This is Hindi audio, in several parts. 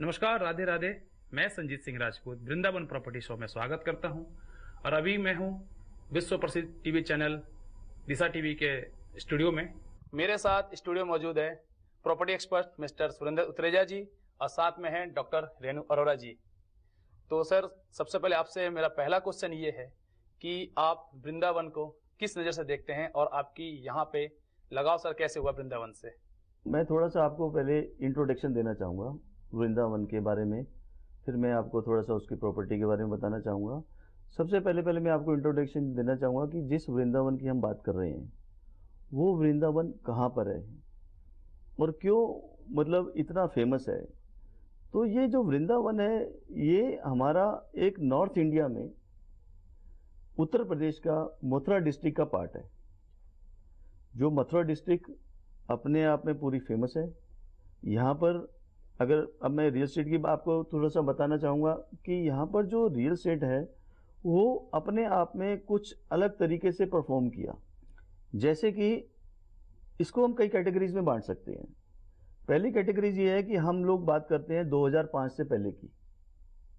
नमस्कार, राधे राधे। मैं संजीत सिंह राजपूत वृंदावन प्रॉपर्टी शो में स्वागत करता हूं और अभी मैं हूं विश्व प्रसिद्ध टीवी चैनल दिशा टीवी के स्टूडियो में। मेरे साथ स्टूडियो मौजूद है प्रॉपर्टी एक्सपर्ट मिस्टर सुरेंद्र उत्रेजा जी और साथ में हैं डॉक्टर रेणु अरोरा जी। तो सर, सबसे पहले आपसे मेरा पहला क्वेश्चन ये है कि आप वृंदावन को किस नज़र से देखते हैं और आपकी यहाँ पे लगाव सर कैसे हुआ वृंदावन से? मैं थोड़ा सा आपको पहले इंट्रोडक्शन देना चाहूँगा वृंदावन के बारे में, फिर मैं आपको थोड़ा सा उसकी प्रॉपर्टी के बारे में बताना चाहूँगा। सबसे पहले मैं आपको इंट्रोडक्शन देना चाहूँगा कि जिस वृंदावन की हम बात कर रहे हैं वो वृंदावन कहाँ पर है और क्यों मतलब इतना फेमस है। तो ये जो वृंदावन है ये हमारा एक नॉर्थ इंडिया में उत्तर प्रदेश का मथुरा डिस्ट्रिक्ट का पार्ट है। जो मथुरा डिस्ट्रिक्ट अपने आप में पूरी फेमस है। यहाँ पर अगर अब मैं रियल एस्टेट की आपको थोड़ा सा बताना चाहूँगा कि यहाँ पर जो रियल एस्टेट है वो अपने आप में कुछ अलग तरीके से परफॉर्म किया। जैसे कि इसको हम कई कैटेगरीज में बांट सकते हैं। पहली कैटेगरीज ये है कि हम लोग बात करते हैं 2005 से पहले की।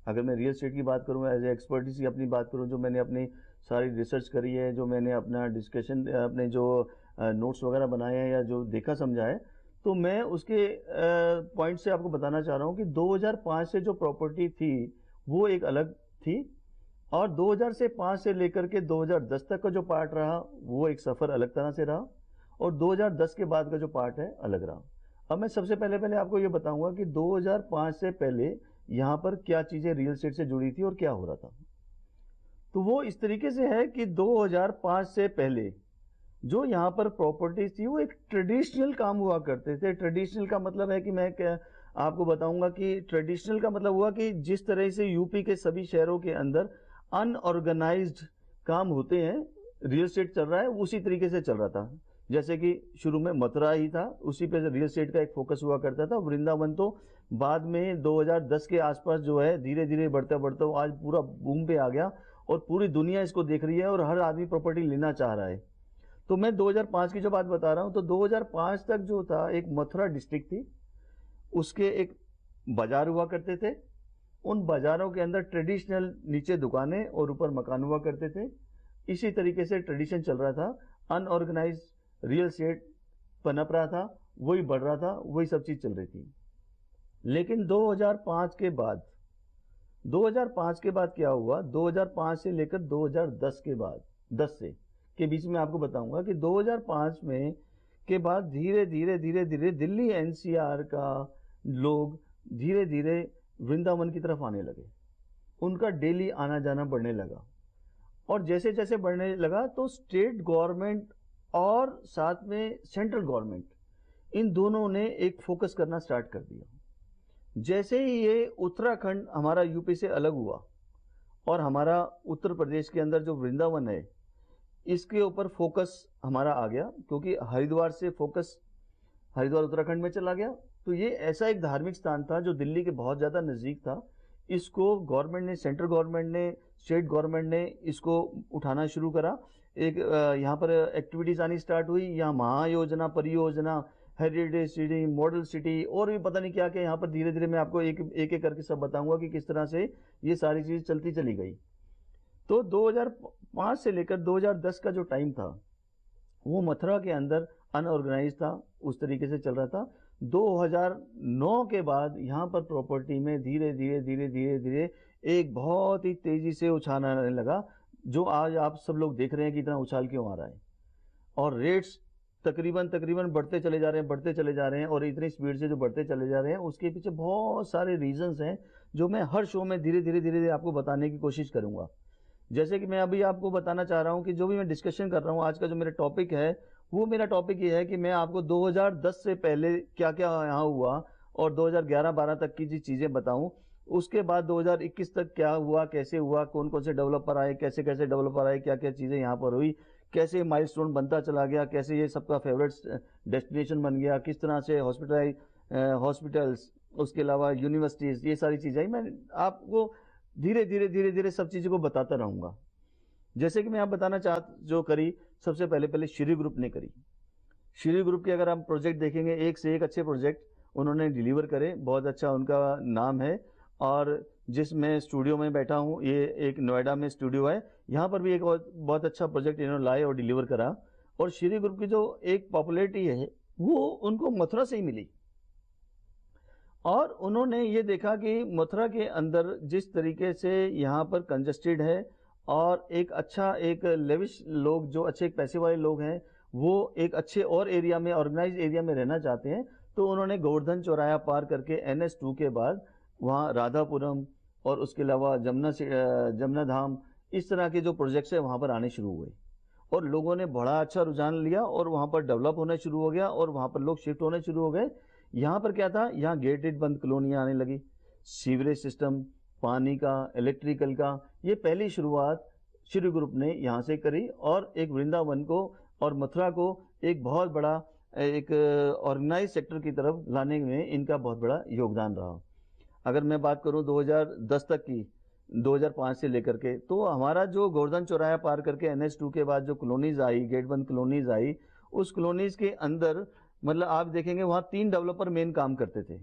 अगर मैं रियल एस्टेट की बात करूँ, एज ए एक्सपर्टीज की अपनी बात करूँ, जो मैंने अपनी सारी रिसर्च करी है, जो मैंने अपना डिस्कशन अपने जो नोट्स वगैरह बनाए हैं या जो देखा समझा है, तो मैं उसके पॉइंट से आपको बताना चाह रहा हूं कि 2005 से जो प्रॉपर्टी थी वो एक अलग थी और 2000 से 5 से लेकर के 2010 तक का जो पार्ट रहा वो एक सफर अलग तरह से रहा और 2010 के बाद का जो पार्ट है अलग रहा। अब मैं सबसे पहले आपको ये बताऊंगा कि 2005 से पहले यहां पर क्या चीजें रियल एस्टेट से जुड़ी थी और क्या हो रहा था। तो वो इस तरीके से है कि 2005 से पहले जो यहाँ पर प्रॉपर्टीज थी वो एक ट्रेडिशनल काम हुआ करते थे। ट्रेडिशनल का मतलब है कि मैं आपको बताऊंगा कि ट्रेडिशनल का मतलब हुआ कि जिस तरह से यूपी के सभी शहरों के अंदर अनऑर्गेनाइज्ड काम होते हैं, रियल एस्टेट चल रहा है, उसी तरीके से चल रहा था। जैसे कि शुरू में मथुरा ही था, उसी पे रियल एस्टेट का एक फोकस हुआ करता था। वृंदावन तो बाद में 2010 के आसपास जो है धीरे धीरे बढ़ते बढ़ते आज पूरा बूम पे आ गया और पूरी दुनिया इसको देख रही है और हर आदमी प्रॉपर्टी लेना चाह रहा है। तो मैं 2005 की जो बात बता रहा हूं, तो 2005 तक जो था एक मथुरा डिस्ट्रिक्ट थी, उसके एक बाजार हुआ करते थे। उन बाजारों के अंदर ट्रेडिशनल नीचे दुकानें और ऊपर मकान हुआ करते थे। इसी तरीके से ट्रेडिशन चल रहा था। अनऑर्गेनाइज रियल एस्टेट पनप रहा था, वही बढ़ रहा था, वही सब चीज चल रही थी। लेकिन 2005 के बाद क्या हुआ, 2005 से लेकर 2010 के बाद 10 से के बीच में आपको बताऊंगा कि 2005 में के बाद धीरे धीरे दिल्ली एनसीआर का लोग धीरे धीरे वृंदावन की तरफ आने लगे। उनका डेली आना जाना बढ़ने लगा और जैसे जैसे बढ़ने लगा तो स्टेट गवर्नमेंट और साथ में सेंट्रल गवर्नमेंट इन दोनों ने एक फोकस करना स्टार्ट कर दिया। जैसे ही ये उत्तराखंड हमारा यूपी से अलग हुआ और हमारा उत्तर प्रदेश के अंदर जो वृंदावन है इसके ऊपर फोकस हमारा आ गया, क्योंकि हरिद्वार से फोकस हरिद्वार उत्तराखंड में चला गया। तो ये ऐसा एक धार्मिक स्थान था जो दिल्ली के बहुत ज्यादा नजदीक था। इसको गवर्नमेंट ने, सेंट्रल गवर्नमेंट ने, स्टेट गवर्नमेंट ने इसको उठाना शुरू करा। एक यहाँ पर एक्टिविटीज आनी स्टार्ट हुई। यहाँ महायोजना, परियोजना, हेरिटेज सिटी, मॉडल सिटी और भी पता नहीं क्या क्या। यहाँ पर धीरे धीरे मैं आपको एक एक करके सब बताऊंगा कि किस तरह से ये सारी चीज चलती चली गई। तो 2005 से लेकर 2010 का जो टाइम था वो मथुरा के अंदर अनऑर्गेनाइज था, उस तरीके से चल रहा था। 2009 के बाद यहाँ पर प्रॉपर्टी में धीरे धीरे एक बहुत ही तेजी से उछाल आने लगा, जो आज आप सब लोग देख रहे हैं कि इतना उछाल क्यों आ रहा है। और रेट्स तकरीबन बढ़ते चले जा रहे हैं और इतनी स्पीड से जो बढ़ते चले जा रहे हैं उसके पीछे बहुत सारे रीजंस हैं जो मैं हर शो में धीरे धीरे आपको बताने की कोशिश करूंगा। जैसे कि मैं अभी आपको बताना चाह रहा हूं कि जो भी मैं डिस्कशन कर रहा हूं, आज का जो मेरा टॉपिक है वो मेरा टॉपिक ये है कि मैं आपको 2010 से पहले क्या क्या यहाँ हुआ और 2011-12 तक की जो चीजें बताऊं। उसके बाद 2021 तक क्या हुआ, कैसे हुआ, कौन कौन से डेवलपर आए, कैसे कैसे डेवलपर आए, क्या क्या चीजें यहाँ पर हुई, कैसे माइलस्टोन बनता चला गया, कैसे ये सबका फेवरेट डेस्टिनेशन बन गया, किस तरह से हॉस्पिटल्स, उसके अलावा यूनिवर्सिटीज, ये सारी चीजें मैं आपको धीरे धीरे सब चीजों को बताता रहूंगा। जैसे कि मैं आप बताना जो करी, सबसे पहले श्री ग्रुप ने करी। श्री ग्रुप के अगर हम प्रोजेक्ट देखेंगे, एक से एक अच्छे प्रोजेक्ट उन्होंने डिलीवर करे, बहुत अच्छा उनका नाम है। और जिस मैं स्टूडियो में बैठा हूँ, ये एक नोएडा में स्टूडियो है, यहाँ पर भी एक बहुत अच्छा प्रोजेक्ट इन्होंने लाए और डिलीवर करा। और श्री ग्रुप की जो एक पॉपुलैरिटी है वो उनको मथुरा से ही मिली। और उन्होंने ये देखा कि मथुरा के अंदर जिस तरीके से यहाँ पर कंजस्टेड है और एक अच्छा एक लेविश लोग जो अच्छे पैसे वाले लोग हैं वो एक अच्छे और एरिया में, ऑर्गेनाइज एरिया में रहना चाहते हैं, तो उन्होंने गोवर्धन चौराया पार करके NH2 के बाद वहाँ राधापुरम और उसके अलावा जमुना धाम, इस तरह के जो प्रोजेक्ट्स है वहाँ पर आने शुरू हुए और लोगों ने बड़ा अच्छा रुझान लिया और वहाँ पर डेवलप होना शुरू हो गया और वहाँ पर लोग शिफ्ट होने शुरू हो गए। यहाँ पर क्या था, यहाँ गेटेड बंद कॉलोनियाँ आने लगी, सीवरेज सिस्टम, पानी का, इलेक्ट्रिकल का, ये पहली शुरुआत श्री ग्रुप ने यहाँ से करी और एक वृंदावन को और मथुरा को एक बहुत बड़ा एक ऑर्गेनाइज सेक्टर की तरफ लाने में इनका बहुत बड़ा योगदान रहा। अगर मैं बात करूं 2010 तक की, 2005 से लेकर के, तो हमारा जो गोवर्धन चौराया पार करके NH2 के बाद जो कॉलोनीज आई, गेटबंद कॉलोनीज आई, उस कॉलोनीज के अंदर मतलब आप देखेंगे वहाँ 3 डेवलपर मेन काम करते थे।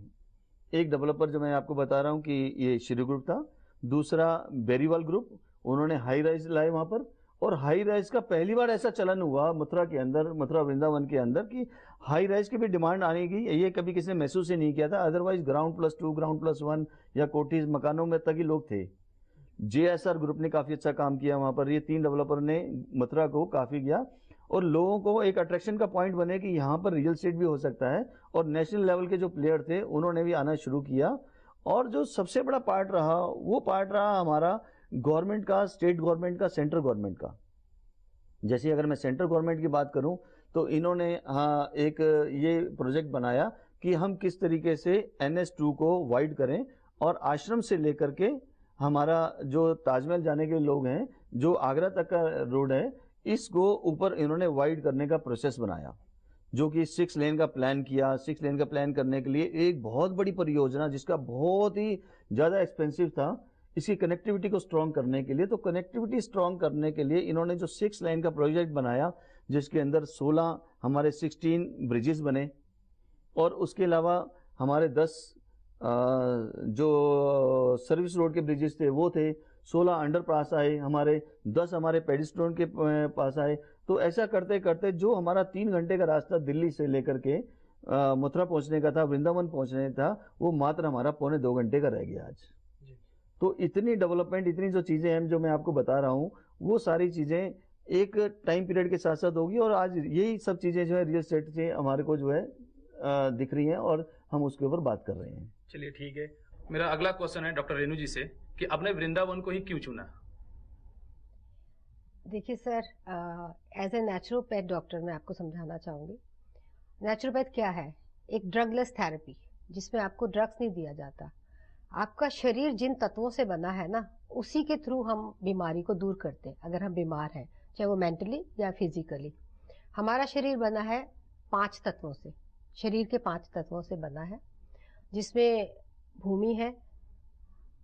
एक डेवलपर जो मैं आपको बता रहा हूँ कि ये श्री ग्रुप था, दूसरा बेरीवाल ग्रुप, उन्होंने हाई राइज लाए वहाँ पर। और हाई राइज का पहली बार ऐसा चलन हुआ मथुरा के अंदर, मथुरा वृंदावन के अंदर, कि हाई राइज की भी डिमांड आने की, ये कभी किसी ने महसूस ही नहीं किया था। अदरवाइज ग्राउंड+2, ग्राउंड+1 या कोठीज मकानों में तक ही लोग थे। JSR ग्रुप ने काफी अच्छा काम किया वहां पर, ये 3 डेवलपर ने मथुरा को काफी किया और लोगों को एक अट्रैक्शन का पॉइंट बने कि यहाँ पर रियल एस्टेट भी हो सकता है। और नेशनल लेवल के जो प्लेयर थे उन्होंने भी आना शुरू किया। और जो सबसे बड़ा पार्ट रहा वो पार्ट रहा हमारा गवर्नमेंट का, स्टेट गवर्नमेंट का, सेंट्रल गवर्नमेंट का। जैसे अगर मैं सेंट्रल गवर्नमेंट की बात करूं तो इन्होंने एक ये प्रोजेक्ट बनाया कि हम किस तरीके से NH2 को वाइड करें और आश्रम से लेकर के हमारा जो ताजमहल जाने के लोग हैं, जो आगरा तक का रोड है, इसको ऊपर इन्होंने वाइड करने का प्रोसेस बनाया, जो कि 6 लेन का प्लान किया। 6 लेन का प्लान करने के लिए एक बहुत बड़ी परियोजना जिसका बहुत ही ज़्यादा एक्सपेंसिव था, इसकी कनेक्टिविटी को स्ट्रॉन्ग करने के लिए। तो कनेक्टिविटी स्ट्रॉन्ग करने के लिए इन्होंने जो 6 लाइन का प्रोजेक्ट बनाया, जिसके अंदर 16 हमारे 16 ब्रिजेस बने और उसके अलावा हमारे 10 जो सर्विस रोड के ब्रिजेस थे वो थे, 16 अंडरपास आए हमारे, 10 हमारे पेडिस्ट्रियन के पास आए। तो ऐसा करते करते जो हमारा 3 घंटे का रास्ता दिल्ली से लेकर के मथुरा पहुंचने का था, वृंदावन पहुंचने था, वो मात्र हमारा 1.25 घंटे का रह गया आज। तो इतनी डेवलपमेंट, इतनी जो चीज़ें हैं जो मैं आपको बता रहा हूँ, वो सारी चीज़ें एक टाइम पीरियड के साथ साथ होगी और आज यही सब चीज़ें जो है रियल एस्टेट से हमारे को जो है दिख रही हैं और हम उसके ऊपर बात कर रहे हैं। चलिए ठीक है, मेरा अगला क्वेश्चन है डॉक्टर रेणु जी से कि आपने वृंदावन को ही क्यों चुना? देखिए sir, as a naturopath doctor मैं आपको समझाना चाहूँगी। नेचुरोपैथ क्या है? एक ड्रगलेस थेरेपी, जिसमें आपको ड्रग्स नहीं दिया जाता। आपका शरीर जिन तत्वों से बना है ना, उसी के थ्रू हम बीमारी को दूर करते हैं। अगर हम बीमार हैं, चाहे वो मेंटली या फिजिकली, हमारा शरीर बना है 5 तत्वों से। शरीर के 5 तत्वों से बना है, जिसमें भूमि है,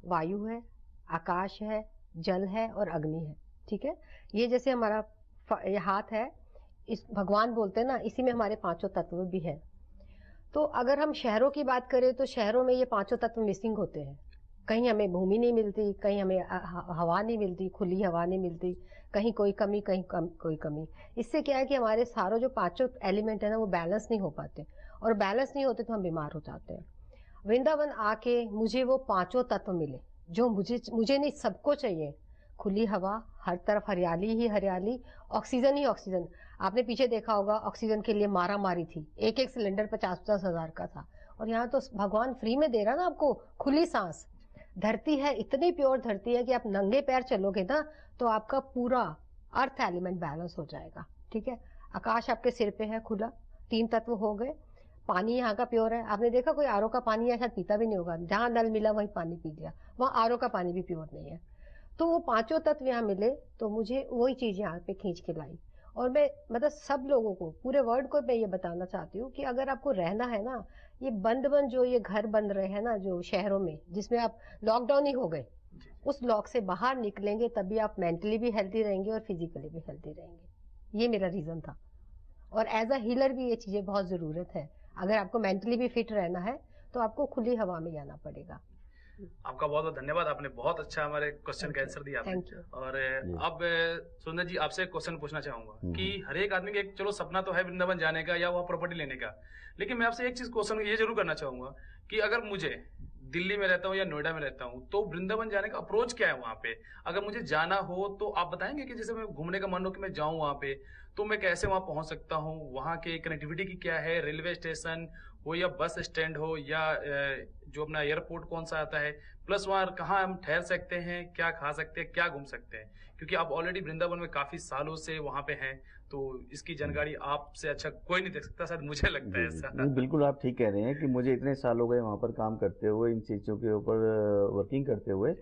वायु है, आकाश है, जल है और अग्नि है। ठीक है, ये जैसे हमारा हाथ है, इस भगवान बोलते हैं ना, इसी में हमारे 5 तत्व भी हैं। तो अगर हम शहरों की बात करें तो शहरों में ये 5 तत्व मिसिंग होते हैं। कहीं हमें भूमि नहीं मिलती, कहीं हमें हवा नहीं मिलती, खुली हवा नहीं मिलती, कहीं कोई कमी, कहीं कोई कमी। इससे क्या है कि हमारे सारों जो 5 एलिमेंट है ना, वो बैलेंस नहीं हो पाते, और बैलेंस नहीं होते तो हम बीमार हो जाते हैं। वृंदावन आके मुझे वो 5 तत्व मिले जो मुझे नहीं, सबको चाहिए। खुली हवा, हर तरफ हरियाली ही हरियाली, ऑक्सीजन ही ऑक्सीजन। आपने पीछे देखा होगा, ऑक्सीजन के लिए मारा मारी थी, एक सिलेंडर 50-50 हजार का था, और यहाँ तो भगवान फ्री में दे रहा ना आपको, खुली सांस। धरती है, इतनी प्योर धरती है कि आप नंगे पैर चलोगे ना तो आपका पूरा अर्थ एलिमेंट बैलेंस हो जाएगा। ठीक है, आकाश आपके सिर पे है खुला, 3 तत्व हो गए। पानी यहाँ का प्योर है। आपने देखा कोई आरओ का पानी ऐसा पीता भी नहीं होगा, जहाँ नल मिला वही पानी पी लिया, वहाँ आरओ का पानी भी प्योर नहीं है। तो वो 5 तत्व यहाँ मिले तो मुझे वही चीज यहाँ पे खींच के लाई। और मैं मतलब सब लोगों को, पूरे वर्ल्ड को मैं ये बताना चाहती हूँ कि अगर आपको रहना है ना, ये बंद जो ये घर बन रहे हैं ना जो शहरों में, जिसमें आप लॉकडाउन ही हो गए, उस लॉक से बाहर निकलेंगे तभी आप मेंटली भी हेल्दी रहेंगे और फिजिकली भी हेल्दी रहेंगे। ये मेरा रीजन था, और एज अ हीलर भी ये चीजें बहुत जरूरत है। अगर आपको मेंटली भी फिट रहना है तो आपको खुली हवा में जाना पड़ेगा। आपका बहुत बहुत धन्यवाद, आपने बहुत अच्छा हमारे क्वेश्चन का आंसर दिया आपने। Thank you. और अब सुंदर जी आपसे एक क्वेश्चन पूछना चाहूंगा कि हर एक आदमी का एक चलो सपना तो है वृंदावन जाने का या वह प्रॉपर्टी लेने का, लेकिन मैं आपसे एक चीज क्वेश्चन ये जरूर करना चाहूंगा कि अगर मुझे दिल्ली में रहता हूँ या नोएडा में रहता हूँ तो वृंदावन जाने का अप्रोच क्या है वहां पे? अगर मुझे जाना हो तो आप बताएंगे कि जैसे मैं घूमने का मन हो कि मैं जाऊं वहां पे, तो मैं कैसे वहां पहुंच सकता हूँ? वहां के कनेक्टिविटी की क्या है? रेलवे स्टेशन हो या बस स्टैंड हो या जो अपना एयरपोर्ट कौन सा आता है, प्लस वहां कहाँ हम ठहर सकते हैं, क्या खा सकते हैं, क्या घूम सकते हैं? क्योंकि आप ऑलरेडी वृंदावन में काफी सालों से वहां पे हैं, तो इसकी जानकारी आपसे अच्छा कोई नहीं दे सकता, शायद मुझे लगता है ऐसा। नहीं, बिल्कुल आप ठीक कह रहे हैं कि मुझे इतने साल हो गए वहाँ पर काम करते हुए, इन चीज़ों के ऊपर वर्किंग करते हुए।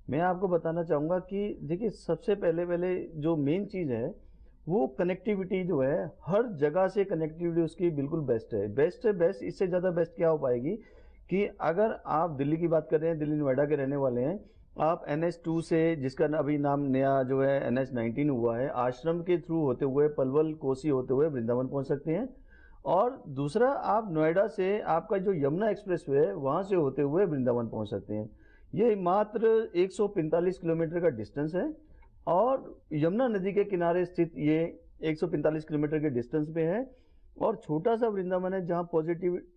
मैं आपको बताना चाहूँगा कि देखिए सबसे पहले जो मेन चीज़ है वो कनेक्टिविटी जो है, हर जगह से कनेक्टिविटी उसकी बिल्कुल बेस्ट है। बेस्ट इससे ज़्यादा बेस्ट क्या हो पाएगी कि अगर आप दिल्ली की बात कर रहे हैं, दिल्ली नोएडा के रहने वाले हैं, आप NH2 से, जिसका अभी नाम नया जो है NH19 हुआ है, आश्रम के थ्रू होते हुए पलवल कोसी होते हुए वृंदावन पहुंच सकते हैं। और दूसरा, आप नोएडा से आपका जो यमुना एक्सप्रेसवे है वहां से होते हुए वृंदावन पहुंच सकते हैं। ये मात्र 145 किलोमीटर का डिस्टेंस है और यमुना नदी के किनारे स्थित ये 145 किलोमीटर के डिस्टेंस पे है और छोटा सा वृंदावन है जहाँ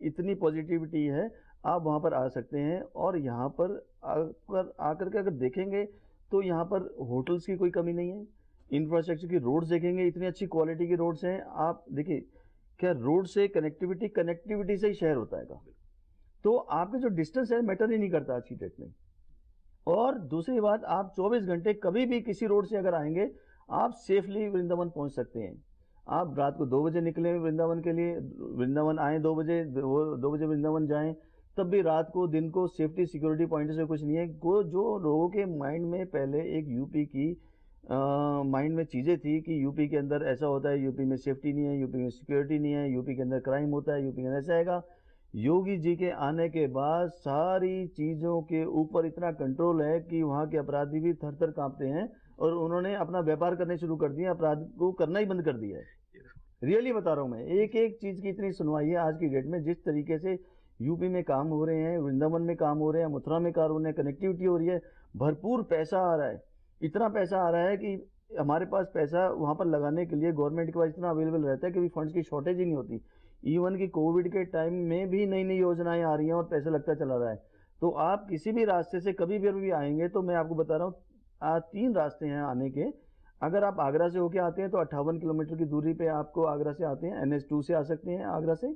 इतनी पॉजिटिविटी है, आप वहाँ पर आ सकते हैं। और यहाँ पर आकर के अगर देखेंगे तो यहाँ पर होटल्स की कोई कमी नहीं है, इंफ्रास्ट्रक्चर की रोड्स देखेंगे, इतनी अच्छी क्वालिटी की रोड्स हैं। आप देखिए क्या रोड से कनेक्टिविटी से ही शहर होता है। तो आपके जो डिस्टेंस है मैटर ही नहीं करता आज की डेट में। और दूसरी बात, आप 24 घंटे कभी भी किसी रोड से अगर आएंगे आप सेफली वृंदावन पहुंच सकते हैं। आप रात को 2 बजे निकले वृंदावन के लिए, वृंदावन आए 2 बजे, 2 बजे वृंदावन जाएं, तब भी रात को दिन को सेफ्टी सिक्योरिटी पॉइंट से कुछ नहीं है। जो लोगों के माइंड में पहले एक यूपी की माइंड में चीज़ें थी कि यूपी के अंदर ऐसा होता है, यूपी में सेफ्टी नहीं है, यूपी में सिक्योरिटी नहीं है, यूपी के अंदर क्राइम होता है, यूपी के अंदर ऐसा आएगा। योगी जी के आने के बाद सारी चीज़ों के ऊपर इतना कंट्रोल है कि वहाँ के अपराधी भी थर थर कांपते हैं और उन्होंने अपना व्यापार करने शुरू कर दिया, अपराध को करना ही बंद कर दिया है। रियली बता रहा हूँ मैं, एक एक चीज़ की इतनी सुनवाई है आज की डेट में। जिस तरीके से यूपी में काम हो रहे हैं, वृंदावन में काम हो रहे हैं, मथुरा में काम हो रहे हैं, कनेक्टिविटी हो रही है, भरपूर पैसा आ रहा है, इतना पैसा आ रहा है कि हमारे पास पैसा वहाँ पर लगाने के लिए गवर्नमेंट के पास इतना अवेलेबल रहता है कि फंड्स की शॉर्टेज ही नहीं होती। इवन कि कोविड के टाइम में भी नई नई योजनाएं आ रही हैं और पैसा लगता चला रहा है। तो आप किसी भी रास्ते से कभी भी आएंगे तो मैं आपको बता रहा हूँ 3 रास्ते हैं आने के। अगर आप आगरा से होके आते हैं तो 58 किलोमीटर की दूरी पे आपको आगरा से आते हैं, NH2 से आ सकते हैं आगरा से।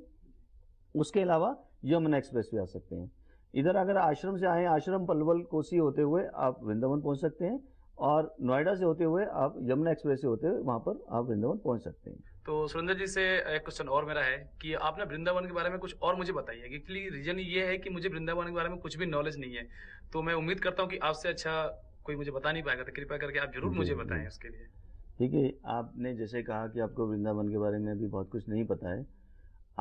उसके अलावा यमुना एक्सप्रेस भी आ सकते हैं। इधर अगर आश्रम से आए, आश्रम पलवल कोसी होते हुए आप वृंदावन पहुंच सकते हैं और नोएडा से होते हुए आप यमुना एक्सप्रेस से होते हुए वहां पर आप वृंदावन पहुंच सकते हैं। तो सुरेंद्र जी से एक क्वेश्चन और मेरा है कि आपने वृंदावन के बारे में कुछ और मुझे बताइए, क्योंकि रीजन ये है कि मुझे वृंदावन के बारे में कुछ भी नॉलेज नहीं है, तो मैं उम्मीद करता हूँ कि आपसे अच्छा कोई मुझे बता नहीं पाएगा, तो कृपया करके आप जरूर मुझे बताएं उसके लिए। ठीक है, आपने जैसे कहा कि आपको वृंदावन के बारे में भी बहुत कुछ नहीं पता है।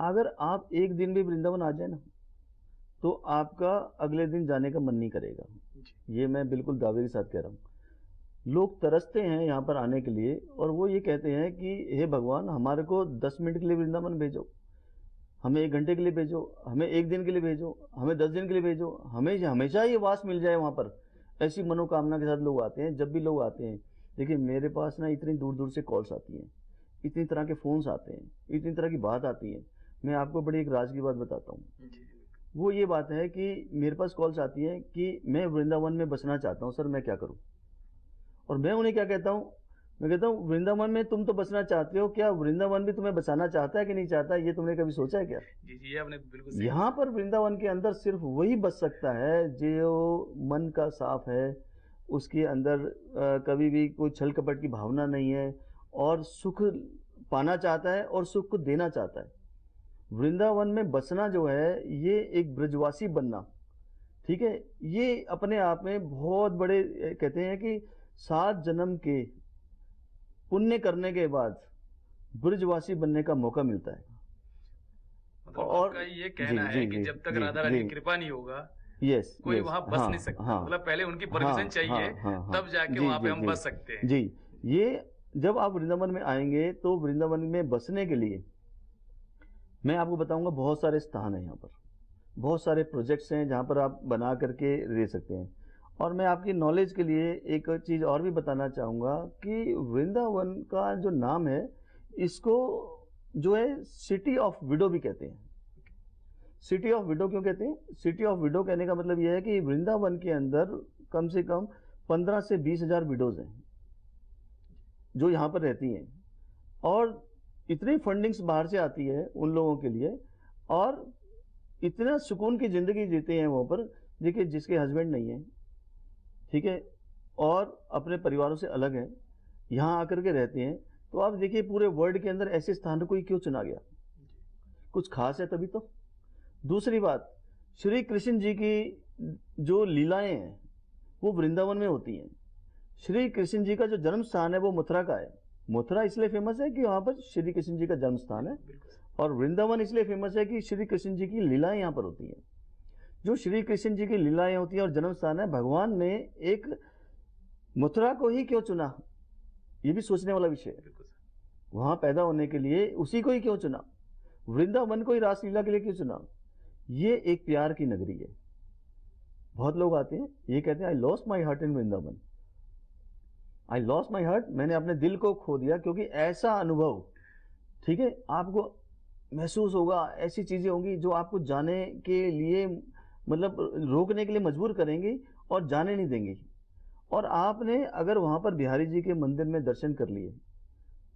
अगर आप एक दिन भी वृंदावन आ जाए ना तो आपका अगले दिन जाने का मन नहीं करेगा। ये मैं बिल्कुल दावे के साथ कह रहा हूँ। लोग तरसते हैं यहाँ पर आने के लिए और वो ये कहते हैं कि हे भगवान, हमारे को 10 मिनट के लिए वृंदावन भेजो, हमें 1 घंटे के लिए भेजो, हमें 1 दिन के लिए भेजो, हमें 10 दिन के लिए भेजो, हमें हमेशा ये वास मिल जाए वहाँ पर। ऐसी मनोकामना के साथ लोग आते हैं। जब भी लोग आते हैं, देखिए मेरे पास ना इतनी दूर दूर से कॉल्स आती हैं, इतनी तरह के फ़ोन्स आते हैं, इतनी तरह की बात आती है। मैं आपको बड़ी एक राज की बात बताता हूँ। वो ये बात है कि मेरे पास कॉल्स आती हैं कि मैं वृंदावन में बसना चाहता हूँ, सर मैं क्या करूँ? और मैं उन्हें क्या कहता हूँ, मैं कहता हूँ वृंदावन में तुम तो बसना चाहते हो, क्या वृंदावन भी तुम्हें बसाना चाहता है कि नहीं चाहता? ये तुमने कभी सोचा है क्या? जी जी, आपने बिल्कुल सही। यहाँ पर वृंदावन के अंदर सिर्फ वही बस सकता है जो मन का साफ है, उसके अंदर कभी भी कोई छल कपट की भावना नहीं है और सुख पाना चाहता है और सुख को देना चाहता है। वृंदावन में बसना जो है ये एक ब्रजवासी बनना, ठीक है, ये अपने आप में बहुत बड़े, कहते हैं कि 7 जन्म के पुण्य करने के बाद ब्रजवासी बनने का मौका मिलता है। मतलब और ये कहना है कि जब तक राधा रानी की कृपा नहीं होगा कोई वहां बस नहीं सकता। मतलब पहले उनकी परमिशन चाहिए, तब जाके वहां पे हम बस सकते हैं। जी, ये जब आप वृंदावन में आएंगे तो वृंदावन में बसने के लिए मैं आपको बताऊंगा बहुत सारे स्थान हैं यहाँ पर, बहुत सारे प्रोजेक्ट्स हैं जहाँ पर आप बना करके रह सकते हैं। और मैं आपकी नॉलेज के लिए एक चीज़ और भी बताना चाहूँगा कि वृंदावन का जो नाम है, इसको जो है सिटी ऑफ विडो भी कहते हैं। सिटी ऑफ विडो क्यों कहते हैं? सिटी ऑफ विडो कहने का मतलब यह है कि वृंदावन के अंदर कम से कम 15 से 20 हजार विडोज हैं जो यहाँ पर रहती हैं, और इतनी फंडिंग्स बाहर से आती है उन लोगों के लिए, और इतना सुकून की जिंदगी जीते हैं वहाँ पर। देखिए, जिसके हस्बैंड नहीं है, ठीक है, और अपने परिवारों से अलग हैं, यहाँ आकर के रहते हैं, तो आप देखिए पूरे वर्ल्ड के अंदर ऐसे स्थान को ही क्यों चुना गया? कुछ खास है तभी तो। दूसरी बात, श्री कृष्ण जी की जो लीलाएं हैं वो वृंदावन में होती हैं। श्री कृष्ण जी का जो जन्म स्थान है वो मथुरा का है। मथुरा इसलिए फेमस है कि वहां पर श्री कृष्ण जी का जन्म स्थान है, और वृंदावन इसलिए फेमस है कि श्री कृष्ण जी की लीलाएं यहाँ पर होती हैं। जो श्री कृष्ण जी की लीलाएं होती हैं और जन्म स्थान है, भगवान ने एक मथुरा को ही क्यों चुना, ये भी सोचने वाला विषय है। वहां पैदा होने के लिए उसी को ही क्यों चुना? वृंदावन को ही रासलीला के लिए क्यों चुना? ये एक प्यार की नगरी है। बहुत लोग आते हैं, ये कहते हैं I lost my heart in Vrindavan. I lost my heart, मैंने अपने दिल को खो दिया, क्योंकि ऐसा अनुभव, ठीक है, आपको महसूस होगा, ऐसी चीजें होंगी जो आपको जाने के लिए मतलब रोकने के लिए मजबूर करेंगी और जाने नहीं देंगी। और आपने अगर वहां पर बिहारी जी के मंदिर में दर्शन कर लिए,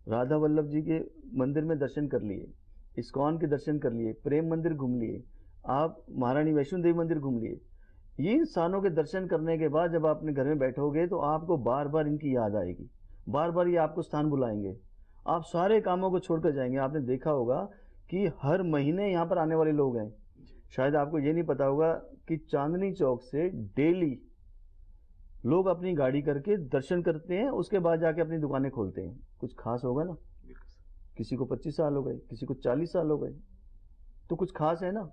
राधा वल्लभ जी के मंदिर में दर्शन कर लिए, इस्कॉन के दर्शन कर लिए, प्रेम मंदिर घूम लिए, आप महारानी वैष्णो देवी मंदिर घूम लिए, ये स्थानों के दर्शन करने के बाद जब आप अपने घर में बैठोगे तो आपको बार बार इनकी याद आएगी, बार बार ये आपको स्थान बुलाएंगे, आप सारे कामों को छोड़कर जाएंगे। आपने देखा होगा कि हर महीने यहाँ पर आने वाले लोग हैं। शायद आपको ये नहीं पता होगा कि चांदनी चौक से डेली लोग अपनी गाड़ी करके दर्शन करते हैं, उसके बाद जाके अपनी दुकानें खोलते हैं। कुछ खास होगा ना, किसी को 25 साल हो गए, किसी को 40 साल हो गए, तो कुछ खास है ना।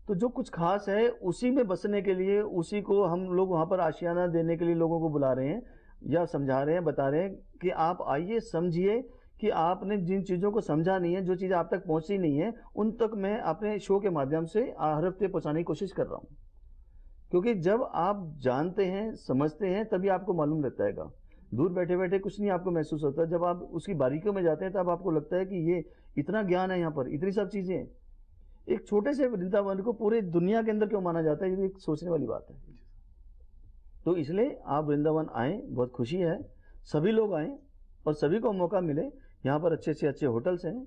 तो जो कुछ खास है उसी में बसने के लिए, उसी को हम लोग वहां पर आशियाना देने के लिए लोगों को बुला रहे हैं, या समझा रहे हैं, बता रहे हैं कि आप आइए, समझिए कि आपने जिन चीजों को समझा नहीं है, जो चीजें आप तक पहुंची नहीं है, उन तक मैं अपने शो के माध्यम से हर हफ्ते पहुंचाने की कोशिश कर रहा हूं। क्योंकि जब आप जानते हैं, समझते हैं, तभी आपको मालूम रहता है। दूर बैठे बैठे कुछ नहीं आपको महसूस होता। जब आप उसकी बारीकियों में जाते हैं तब आपको लगता है कि ये इतना ज्ञान है यहाँ पर, इतनी सब चीजें हैं। एक छोटे से वृंदावन को पूरे दुनिया के अंदर क्यों माना जाता है, ये भी एक सोचने वाली बात है। तो इसलिए आप वृंदावन आए, बहुत खुशी है, सभी लोग आए और सभी को मौका मिले। यहाँ पर अच्छे होटल्स हैं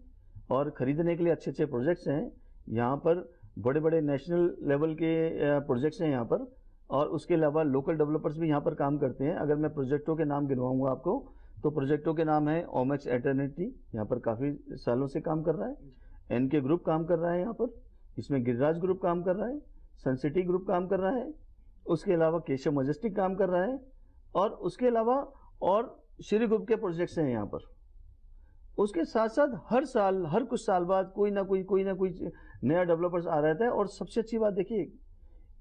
और खरीदने के लिए अच्छे प्रोजेक्ट्स हैं। यहाँ पर बड़े बड़े नेशनल लेवल के प्रोजेक्ट्स हैं यहाँ पर, और उसके अलावा लोकल डेवलपर्स भी यहाँ पर काम करते हैं। अगर मैं प्रोजेक्टों के नाम गिनवाऊंगा आपको, तो प्रोजेक्टों के नाम है ओमेक्स एटर्निटी, यहाँ पर काफ़ी सालों से काम कर रहा है। एनके ग्रुप काम कर रहा है यहाँ पर, इसमें गिरिराज ग्रुप काम कर रहा है, सनसिटी ग्रुप काम कर रहा है, उसके अलावा केशव मजेस्टिक काम कर रहा है, और उसके अलावा और श्री ग्रुप के प्रोजेक्ट्स हैं यहाँ पर। उसके साथ साथ हर साल, हर कुछ साल बाद कोई ना कोई नया डेवलपर्स आ रहता है। और सबसे अच्छी बात देखिए,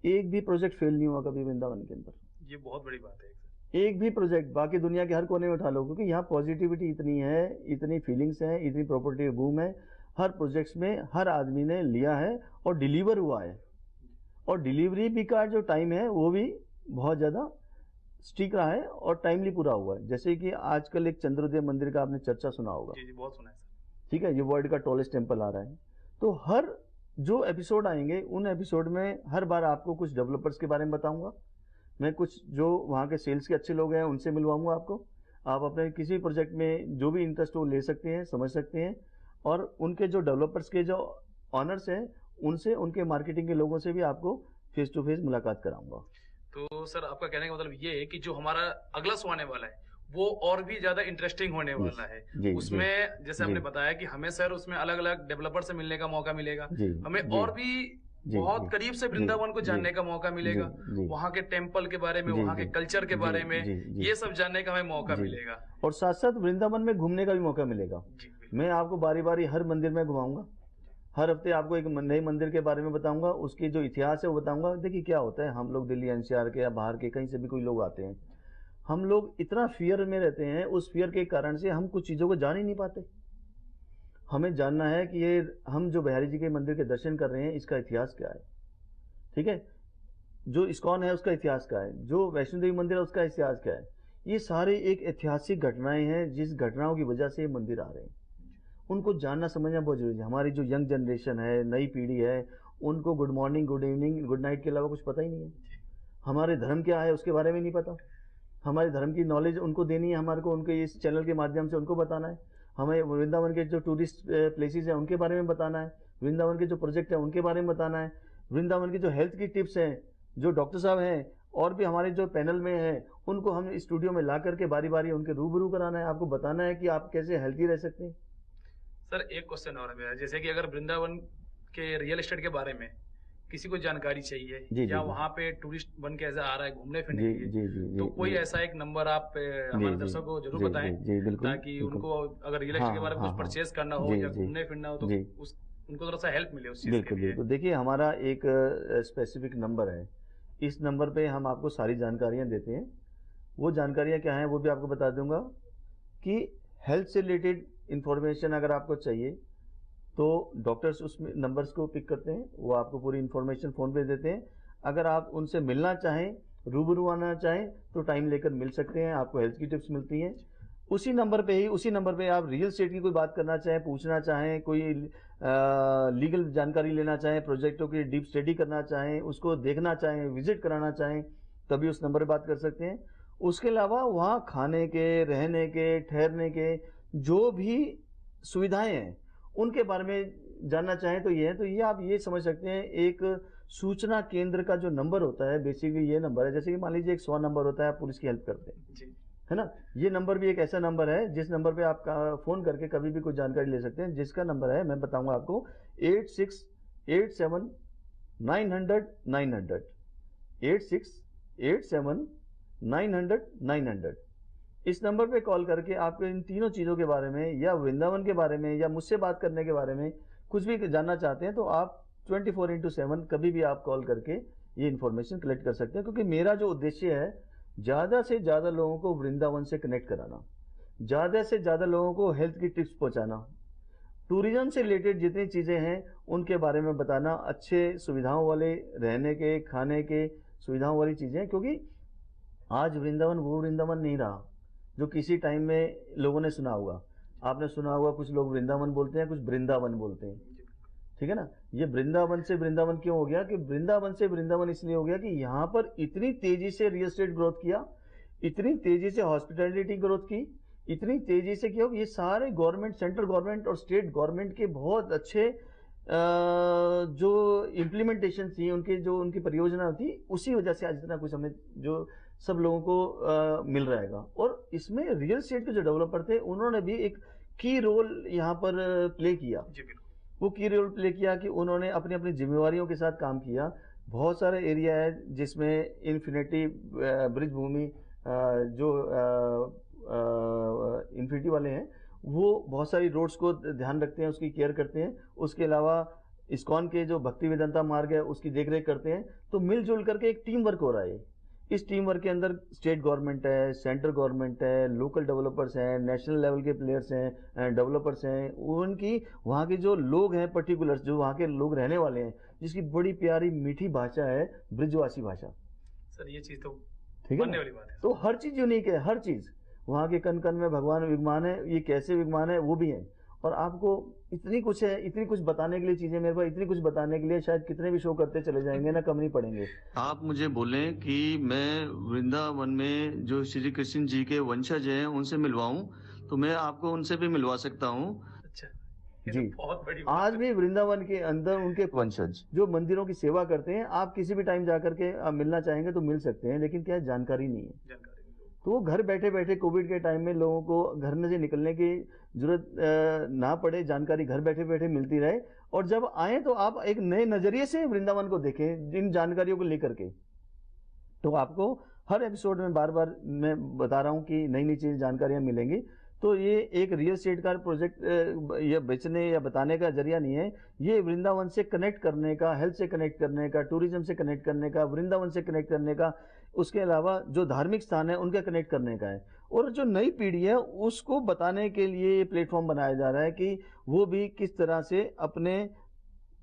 एक भी प्रोजेक्ट फेल नहीं हुआ कभी वृंदावन के अंदर। ये बहुत बड़ी बात है। एक भी प्रोजेक्ट, बाकी दुनिया के हर कोने में उठा लो, क्योंकि यहाँ पॉजिटिविटी इतनी है, इतनी फीलिंग्स हैं, इतनी प्रॉपर्टी बूम है। हर प्रोजेक्ट्स में हर आदमी ने लिया है और डिलीवर हुआ है, और डिलीवरी भी का जो टाइम है वो भी बहुत ज्यादा स्टिक रहा है और टाइमली पूरा हुआ है। जैसे कि आजकल एक चंद्रोदय मंदिर का आपने चर्चा सुना होगा। जी, बहुत सुना है सर। ठीक है, ये वर्ल्ड का टॉलेस्ट टेम्पल आ रहा है। तो हर जो एपिसोड आएंगे, उन एपिसोड में हर बार आपको कुछ डेवलपर्स के बारे में बताऊंगा, मैं कुछ जो वहाँ के सेल्स के अच्छे लोग हैं उनसे मिलवाऊंगा आपको। आप अपने किसी प्रोजेक्ट में जो भी इंटरेस्ट हो ले सकते हैं, समझ सकते हैं, और उनके जो डेवलपर्स के जो ऑनर्स हैं उनसे, उनके मार्केटिंग के लोगों से भी आपको फेस टू फेस मुलाकात कराऊंगा। तो सर, आपका कहने का मतलब ये है कि जो हमारा अगला शो आने वाला है वो और भी ज्यादा इंटरेस्टिंग होने वाला है। जी, उसमें जैसे जी, हमने बताया कि हमें सर उसमें अलग अलग डेवलपर से मिलने का मौका मिलेगा, जी, हमें जी, और भी जी, बहुत जी, करीब से वृंदावन को जी, जानने का मौका मिलेगा, जी, वहाँ के टेम्पल के बारे में, जी, वहाँ के जी, कल्चर के जी, बारे में, जी, जी, ये सब जानने का हमें मौका जी। मिलेगा। और साथ साथ वृंदावन में घूमने का भी मौका मिलेगा। जी, बिल्कुल। मैं आपको बारी बारी हर मंदिर में घुमाऊंगा, हर हफ्ते आपको एक नए मंदिर के बारे में बताऊंगा, उसकी जो इतिहास है वो बताऊंगा। देखिए क्या होता है, हम लोग दिल्ली एनसीआर के या बाहर के कहीं से भी कोई लोग आते हैं, हम लोग इतना फियर में रहते हैं, उस फियर के कारण से हम कुछ चीज़ों को जान ही नहीं पाते। हमें जानना है कि ये हम जो बिहारी जी के मंदिर के दर्शन कर रहे हैं इसका इतिहास क्या है, ठीक है, जो इस्कॉन है उसका इतिहास क्या है, जो वैष्णो देवी मंदिर है उसका इतिहास क्या है। ये सारे एक ऐतिहासिक घटनाएं हैं जिस घटनाओं की वजह से ये मंदिर आ रहे हैं, उनको जानना समझना बहुत जरूरी है। हमारी जो यंग जनरेशन है, नई पीढ़ी है, उनको good morning, good evening, good night के अलावा कुछ पता ही नहीं है। हमारे धर्म क्या है उसके बारे में नहीं पता। हमारे धर्म की नॉलेज उनको देनी है, हमारे को उनके इस चैनल के माध्यम से उनको बताना है। हमें वृंदावन के जो टूरिस्ट प्लेसेस हैं उनके बारे में बताना है, वृंदावन के जो प्रोजेक्ट है उनके बारे में बताना है, वृंदावन की जो हेल्थ की टिप्स हैं, जो डॉक्टर साहब हैं और भी हमारे जो पैनल में हैं उनको हम स्टूडियो में ला करके बारी बारी उनके रूबरू कराना है, आपको बताना है कि आप कैसे हेल्थी रह सकते हैं। सर एक क्वेश्चन और है मेरा, जैसे कि अगर वृंदावन के रियल एस्टेट के बारे में किसी को जानकारी चाहिए जी, या जी। वहाँ पे टूरिस्ट बन के ऐसा आ रहा है घूमने फिरने जी के लिए, जी जी तो जी, कोई जी, ऐसा एक नंबर आप हमारे जी, दर्शकों को जरूर जी, बताएं, जी, जी, बिल्कुल, ताकि बिल्कुल। उनको अगर रियल एस्टेट हाँ, के बारे में हाँ, कुछ हाँ, परचेज करना हो जी, या जी, घूमने फिरना हो तो जी। उनको थोड़ा सा हेल्प मिले उस चीज के बिल्कुल लिए। बिल्कुल, देखिए हमारा एक स्पेसिफिक नंबर है, इस नंबर पे हम आपको सारी जानकारियां देते हैं। वो जानकारियां क्या हैं वो भी आपको बता दूंगा कि हेल्थ से रिलेटेड इंफॉर्मेशन अगर आपको चाहिए तो डॉक्टर्स उस नंबर्स को पिक करते हैं, वो आपको पूरी इंफॉर्मेशन फ़ोन पे देते हैं। अगर आप उनसे मिलना चाहें, रूबरू आना चाहें तो टाइम लेकर मिल सकते हैं, आपको हेल्थ की टिप्स मिलती हैं। उसी नंबर पे ही, उसी नंबर पे आप रियल एस्टेट की कोई बात करना चाहें, पूछना चाहें, कोई लीगल जानकारी लेना चाहें, प्रोजेक्टों की डीप स्टडी करना चाहें, उसको देखना चाहें, विजिट कराना चाहें, तभी उस नंबर पे बात कर सकते हैं। उसके अलावा वहाँ खाने के, रहने के, ठहरने के जो भी सुविधाएं हैं उनके बारे में जानना चाहें तो ये है, तो ये आप ये समझ सकते हैं एक सूचना केंद्र का जो नंबर होता है बेसिकली ये नंबर है। जैसे कि मान लीजिए एक 100 नंबर होता है, आप पुलिस की हेल्प करते हैं, जी है ना, ये नंबर भी एक ऐसा नंबर है जिस नंबर पे आप फोन करके कभी भी कुछ जानकारी ले सकते हैं, जिसका नंबर है मैं बताऊंगा आपको 8687-900-900 8687-900-900। इस नंबर पे कॉल करके आपको इन तीनों चीज़ों के बारे में या वृंदावन के बारे में या मुझसे बात करने के बारे में कुछ भी जानना चाहते हैं तो आप 24x7 कभी भी आप कॉल करके ये इन्फॉर्मेशन कलेक्ट कर सकते हैं, क्योंकि मेरा जो उद्देश्य है ज़्यादा से ज़्यादा लोगों को वृंदावन से कनेक्ट कराना, ज़्यादा से ज़्यादा लोगों को हेल्थ की टिप्स पहुंचाना, टूरिज्म से रिलेटेड जितनी चीज़ें हैं उनके बारे में बताना, अच्छे सुविधाओं वाले रहने के, खाने के सुविधाओं वाली चीज़ें, क्योंकि आज वृंदावन वो वृंदावन नहीं रहा जो किसी टाइम में लोगों ने सुना होगा। आपने सुना होगा कुछ लोग वृंदावन बोलते हैं, कुछ वृंदावन बोलते हैं, ठीक है ना। ये वृंदावन से वृंदावन क्यों हो गया कि वृंदावन से वृंदावन इसलिए हो गया कि यहाँ पर इतनी तेजी से रियल एस्टेट ग्रोथ किया, इतनी तेजी से हॉस्पिटैलिटी ग्रोथ की, इतनी तेजी से किया, ये सारे गवर्नमेंट, सेंट्रल गवर्नमेंट और स्टेट गवर्नमेंट के बहुत अच्छे जो इम्प्लीमेंटेशन थी, उनके जो उनकी परियोजना थी, उसी वजह से आज इतना कुछ हमें जो सब लोगों को मिल रहेगा। और इसमें रियल एस्टेट के जो डेवलपर थे उन्होंने भी एक की रोल यहाँ पर प्ले किया। जी बिल्कुल। वो की रोल प्ले किया कि उन्होंने अपनी अपनी जिम्मेवारियों के साथ काम किया। बहुत सारे एरिया है जिसमें इन्फिनिटी ब्रिज भूमि जो इन्फिनिटी वाले हैं वो बहुत सारी रोड्स को ध्यान रखते हैं, उसकी केयर करते हैं। उसके अलावा इस्कॉन के जो भक्ति वेदांता मार्ग है उसकी देखरेख करते हैं। तो मिलजुल करके एक टीम वर्क हो रहा है। इस टीम वर्क के अंदर स्टेट गवर्नमेंट है, सेंट्रल गवर्नमेंट है, लोकल डेवलपर्स हैं, नेशनल लेवल के प्लेयर्स हैं, डेवलपर्स हैं, उनकी वहाँ के जो लोग हैं पर्टिकुलर्स, जो वहाँ के लोग रहने वाले हैं, जिसकी बड़ी प्यारी मीठी भाषा है ब्रिजवासी भाषा। सर ये चीज तो ठीक है मानने ना? वाली बात है। तो हर चीज यूनिक है, हर चीज वहाँ के कन कन में भगवान विद्यमान है, ये कैसे विद्यमान है वो भी है। और आपको इतनी कुछ है, इतनी कुछ बताने के लिए चीजें मेरे पास, इतनी कुछ बताने के लिए शायद कितने भी शो करते चले जाएंगे ना, कम नहीं पड़ेंगे। आप मुझे बोलें कि मैं वृंदावन में जो श्री कृष्ण जी के वंशज हैं उनसे मिलवाऊं तो मैं आपको उनसे भी मिलवा सकता हूं। अच्छा, ये जी, तो बहुत बड़ी बात आज है। भी वृंदावन के अंदर उनके वंशज जो मंदिरों की सेवा करते हैं, आप किसी भी टाइम जाकर के आप मिलना चाहेंगे तो मिल सकते हैं, लेकिन क्या है, जानकारी नहीं है। जानकारी नहीं हो। तो घर बैठे बैठे कोविड के टाइम में लोगों को घर में से निकलने की जरूरत ना पड़े, जानकारी घर बैठे बैठे मिलती रहे, और जब आए तो आप एक नए नजरिए से वृंदावन को देखें इन जानकारियों को लेकर के। तो आपको हर एपिसोड में बार बार मैं बता रहा हूं कि नई नई चीज जानकारियां मिलेंगी। तो ये एक रियल एस्टेट का प्रोजेक्ट ये बेचने या बताने का जरिया नहीं है, ये वृंदावन से कनेक्ट करने का, हेल्थ से कनेक्ट करने का, टूरिज्म से कनेक्ट करने का, वृंदावन से कनेक्ट करने का, उसके अलावा जो धार्मिक स्थान है उनका कनेक्ट करने का है। और जो नई पीढ़ी है उसको बताने के लिए ये प्लेटफॉर्म बनाया जा रहा है कि वो भी किस तरह से अपने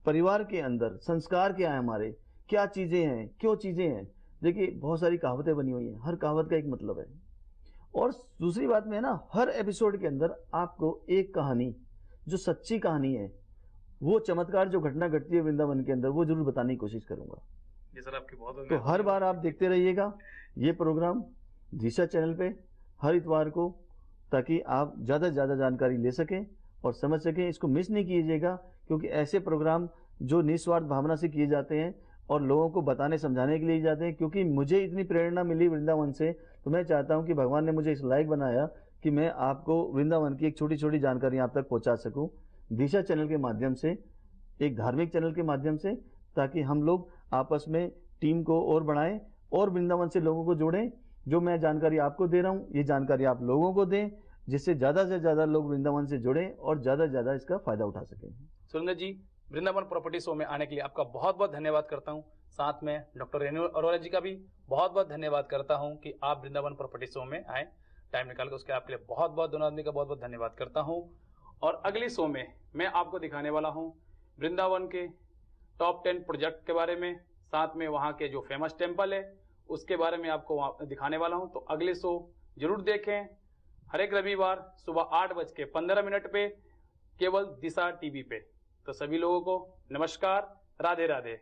परिवार के अंदर संस्कार क्या है, हमारे क्या चीजें हैं, क्यों चीजें हैं। देखिए बहुत सारी कहावतें बनी हुई हैं, हर कहावत का एक मतलब है। और दूसरी बात में है ना, हर एपिसोड के अंदर आपको एक कहानी जो सच्ची कहानी है, वो चमत्कार जो घटना घटती है वृंदावन के अंदर, वो जरूर बताने की कोशिश करूंगा। जी सर, आपकी बहुत तो हर बार आप देखते रहिएगा ये प्रोग्राम दिशा चैनल पे हर इतवार को, ताकि आप ज़्यादा से ज़्यादा जानकारी ले सकें और समझ सकें। इसको मिस नहीं कीजिएगा, क्योंकि ऐसे प्रोग्राम जो निस्वार्थ भावना से किए जाते हैं और लोगों को बताने समझाने के लिए जाते हैं, क्योंकि मुझे इतनी प्रेरणा मिली वृंदावन से, तो मैं चाहता हूं कि भगवान ने मुझे इस लायक बनाया कि मैं आपको वृंदावन की एक छोटी छोटी जानकारी आप तक पहुंचा सकूं दिशा चैनल के माध्यम से, एक धार्मिक चैनल के माध्यम से, ताकि हम लोग आपस में टीम को और बढ़ाएं और वृंदावन से लोगों को जोड़ें। जो मैं जानकारी आपको दे रहा हूं, ये जानकारी आप लोगों को दें, जिससे ज़्यादा से ज़्यादा लोग वृंदावन से जुड़ें और ज़्यादा से ज़्यादा इसका फायदा उठा सकें। सुरेंद्र जी, वृंदावन प्रॉपर्टी शो में आने के लिए आपका बहुत बहुत धन्यवाद करता हूं। साथ में डॉक्टर रेणु अरोड़ा जी का भी बहुत बहुत धन्यवाद करता हूं कि आप वृंदावन प्रॉपर्टी शो में आए, टाइम निकाल कर, उसके आपके लिए बहुत बहुत दोनों आदमी का बहुत बहुत धन्यवाद करता हूं। और अगली शो में मैं आपको दिखाने वाला हूं वृंदावन के टॉप 10 प्रोजेक्ट के बारे में, साथ में वहां के जो फेमस टेम्पल है उसके बारे में आपको दिखाने वाला हूं। तो अगले शो जरूर देखें, हर एक रविवार सुबह 8:15 पे, केवल दिशा टीवी पे। तो सभी लोगों को नमस्कार, राधे राधे।